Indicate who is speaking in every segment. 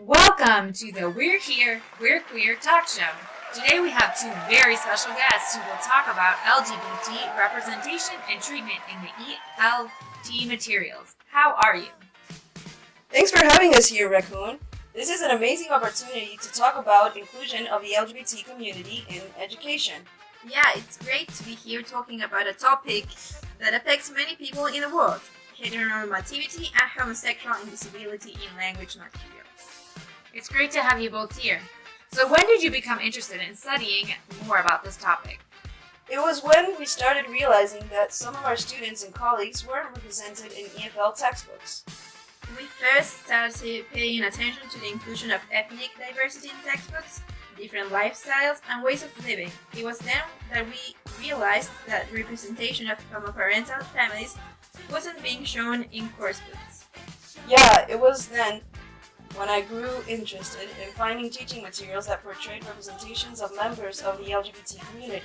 Speaker 1: Welcome to the We're Here, We're Queer talk show. Today we have two very special guests who will talk about LGBT representation and treatment in the ELT materials. How are you?
Speaker 2: Thanks for having us here, Racoon. This is an amazing opportunity to talk about inclusion of the LGBT community in education.
Speaker 3: Yeah, it's great to be here talking about a topic that affects many people in the world, heteronormativity and homosexual invisibility in language materials.
Speaker 1: It's great to have you both here. So when did you become interested in studying more about this topic?
Speaker 2: It was when we started realizing that some of our students and colleagues weren't represented in EFL textbooks.
Speaker 3: We first started paying attention to the inclusion of ethnic diversity in textbooks, different lifestyles, and ways of living. It was then that we realized that representation of homoparental families wasn't being shown in course books.
Speaker 2: Yeah, it was then when I grew interested in finding teaching materials that portrayed representations of members of the LGBT community.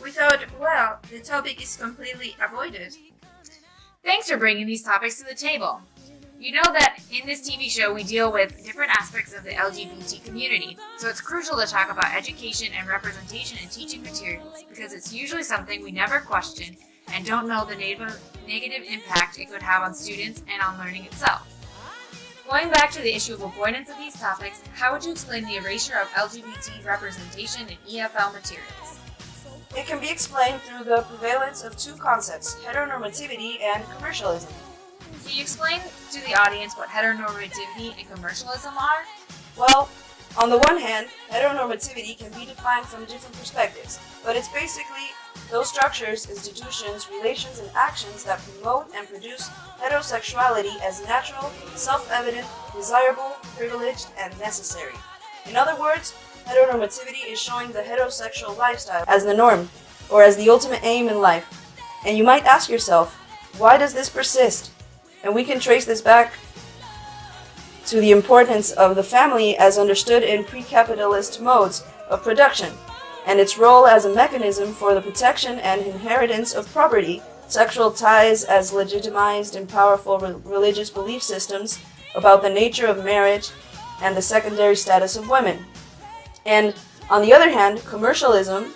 Speaker 3: We thought, well, the topic is completely avoided.
Speaker 1: Thanks for bringing these topics to the table. You know that in this TV show we deal with different aspects of the LGBT community, so it's crucial to talk about education and representation in teaching materials because it's usually something we never question and don't know the negative impact it could have on students and on learning itself. Going back to the issue of avoidance of these topics, how would you explain the erasure of LGBT representation in EFL materials?
Speaker 2: It can be explained through the prevalence of two concepts, heteronormativity and commercialism.
Speaker 1: Can you explain to the audience what heteronormativity and commercialism are?
Speaker 2: Well, on the one hand, heteronormativity can be defined from different perspectives, but it's basically those structures, institutions, relations, and actions that promote and produce heterosexuality as natural, self-evident, desirable, privileged, and necessary. In other words, heteronormativity is showing the heterosexual lifestyle as the norm, or as the ultimate aim in life. And you might ask yourself, why does this persist? And we can trace this back to the importance of the family as understood in pre-capitalist modes of production, and its role as a mechanism for the protection and inheritance of property, sexual ties as legitimized and powerful religious belief systems about the nature of marriage and the secondary status of women. And on the other hand, commercialism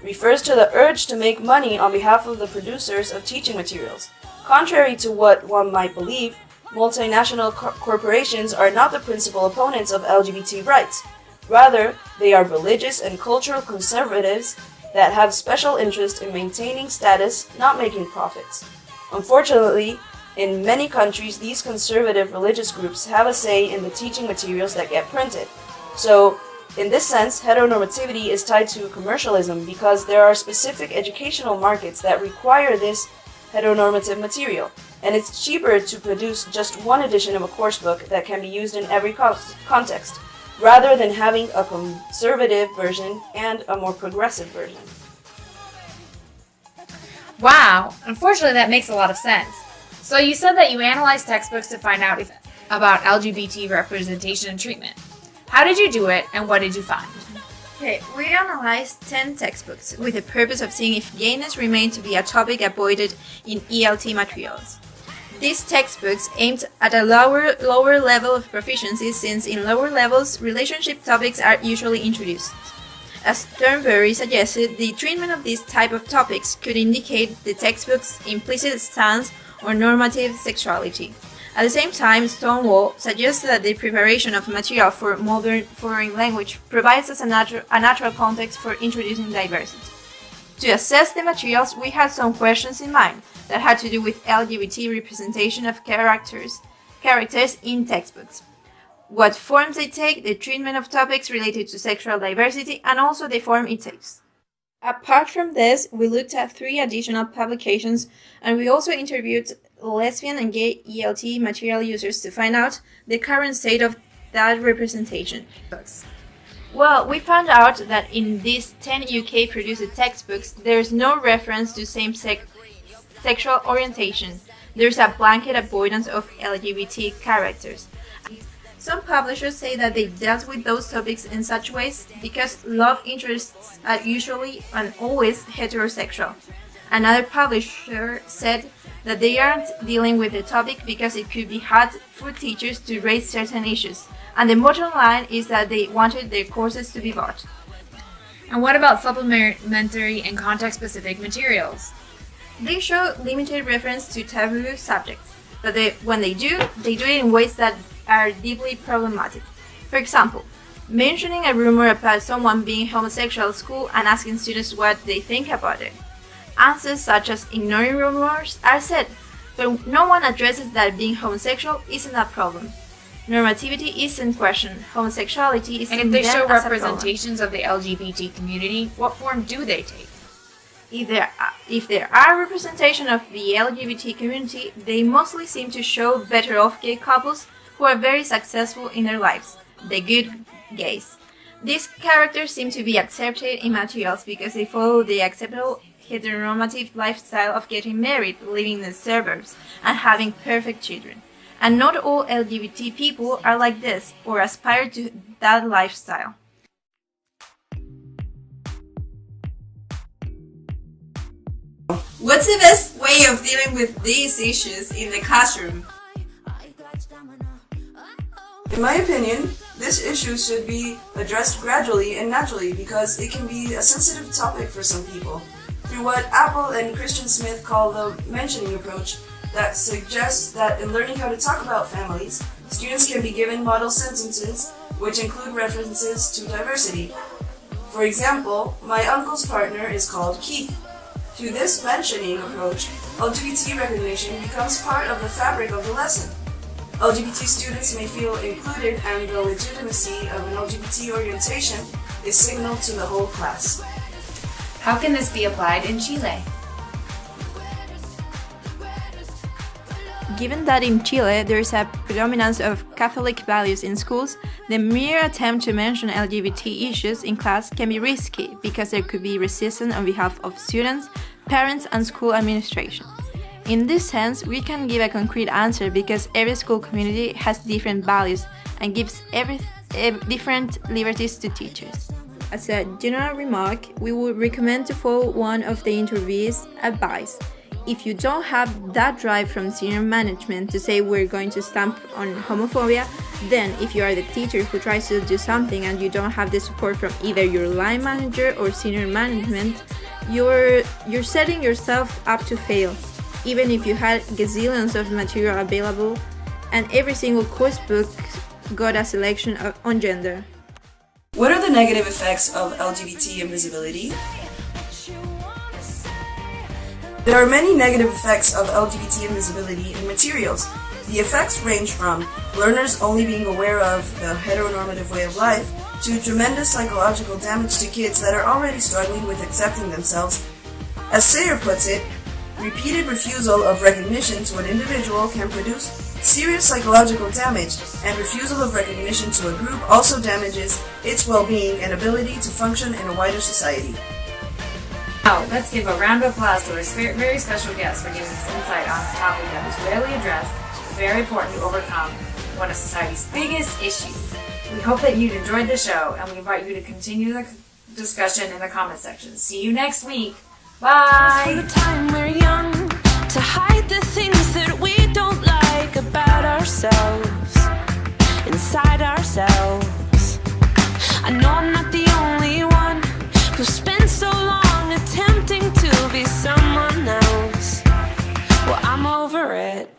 Speaker 2: refers to the urge to make money on behalf of the producers of teaching materials. Contrary to what one might believe, multinational corporations are not the principal opponents of LGBT rights. Rather, they are religious and cultural conservatives that have special interest in maintaining status, not making profits. Unfortunately, in many countries, these conservative religious groups have a say in the teaching materials that get printed. So, in this sense, heteronormativity is tied to commercialism because there are specific educational markets that require this heteronormative material, and it's cheaper to produce just one edition of a coursebook that can be used in every context, rather than having a conservative version and a more progressive version.
Speaker 1: Wow, unfortunately that makes a lot of sense. So you said that you analyzed textbooks to find out about LGBT representation and treatment. How did you do it and what did you find?
Speaker 3: Okay, we analyzed 10 textbooks with the purpose of seeing if gayness remained to be a topic avoided in ELT materials. These textbooks aimed at a lower level of proficiency since in lower levels, relationship topics are usually introduced. As Thornberry suggested, the treatment of these type of topics could indicate the textbook's implicit stance on normative sexuality. At the same time, Stonewall suggests that the preparation of material for modern foreign language provides us a natural context for introducing diversity. To assess the materials, we had some questions in mind that had to do with LGBT representation of characters in textbooks, what forms they take, the treatment of topics related to sexual diversity, and also the form it takes. Apart from this, we looked at 3 additional publications, and we also interviewed lesbian and gay ELT material users to find out the current state of that representation. Well, we found out that in these 10 UK-produced textbooks, there's no reference to same-sex sexual orientation. There's a blanket avoidance of LGBT characters. Some publishers say that they dealt with those topics in such ways because love interests are usually and always heterosexual. Another publisher said that they aren't dealing with the topic because it could be hard for teachers to raise certain issues, and the bottom line is that they wanted their courses to be bought.
Speaker 1: And what about supplementary and context-specific materials?
Speaker 3: They show limited reference to taboo subjects, but when they do it in ways that are deeply problematic. For example, mentioning a rumor about someone being homosexual at school and asking students what they think about it. Answers such as ignoring rumors are said, but no one addresses that being homosexual isn't a problem. Normativity isn't questioned, homosexuality isn't.
Speaker 1: And if they
Speaker 3: then
Speaker 1: show
Speaker 3: as a
Speaker 1: representations of the LGBT community, what form do they take?
Speaker 3: If there are representation of the LGBT community, they mostly seem to show better off gay couples who are very successful in their lives, the good gays. These characters seem to be accepted in materials because they follow the acceptable heteronormative lifestyle of getting married, living in the suburbs, and having perfect children. And not all LGBT people are like this or aspire to that lifestyle.
Speaker 4: What's the best way of dealing with these issues in the classroom?
Speaker 2: In my opinion, this issue should be addressed gradually and naturally because it can be a sensitive topic for some people. Through what Apple and Christian Smith call the mentioning approach, that suggests that in learning how to talk about families, students can be given model sentences which include references to diversity. For example, my uncle's partner is called Keith. Through this mentioning approach, LGBT recognition becomes part of the fabric of the lesson. LGBT students may feel included and the legitimacy of an LGBT orientation is signaled to the whole class.
Speaker 1: How can this be applied in Chile?
Speaker 3: Given that in Chile there is a predominance of Catholic values in schools, the mere attempt to mention LGBT issues in class can be risky because there could be resistance on behalf of students, parents, and school administration. In this sense, we can give a concrete answer because every school community has different values and gives different liberties to teachers. As a general remark, we would recommend to follow one of the interviewee's advice. If you don't have that drive from senior management to say we're going to stamp on homophobia, then if you are the teacher who tries to do something and you don't have the support from either your line manager or senior management, you're setting yourself up to fail. Even if you had gazillions of material available and every single course book got a selection on gender.
Speaker 2: What are the negative effects of LGBT invisibility? There are many negative effects of LGBT invisibility in materials. The effects range from learners only being aware of the heteronormative way of life to tremendous psychological damage to kids that are already struggling with accepting themselves. As Sayer puts it, repeated refusal of recognition to an individual can produce serious psychological damage, and refusal of recognition to a group also damages its well-being and ability to function in a wider society.
Speaker 1: Now, let's give a round of applause to our very special guest for giving us insight on a topic that is rarely addressed, but very important to overcome one of society's biggest issues. We hope that you enjoyed the show, and we invite you to continue the discussion in the comment section. See you next week. Bye!
Speaker 5: For the time we're young, to hide the things that we don't like about ourselves, inside ourselves. I know I'm not the only one who spent so long attempting to be someone else. Well, I'm over it.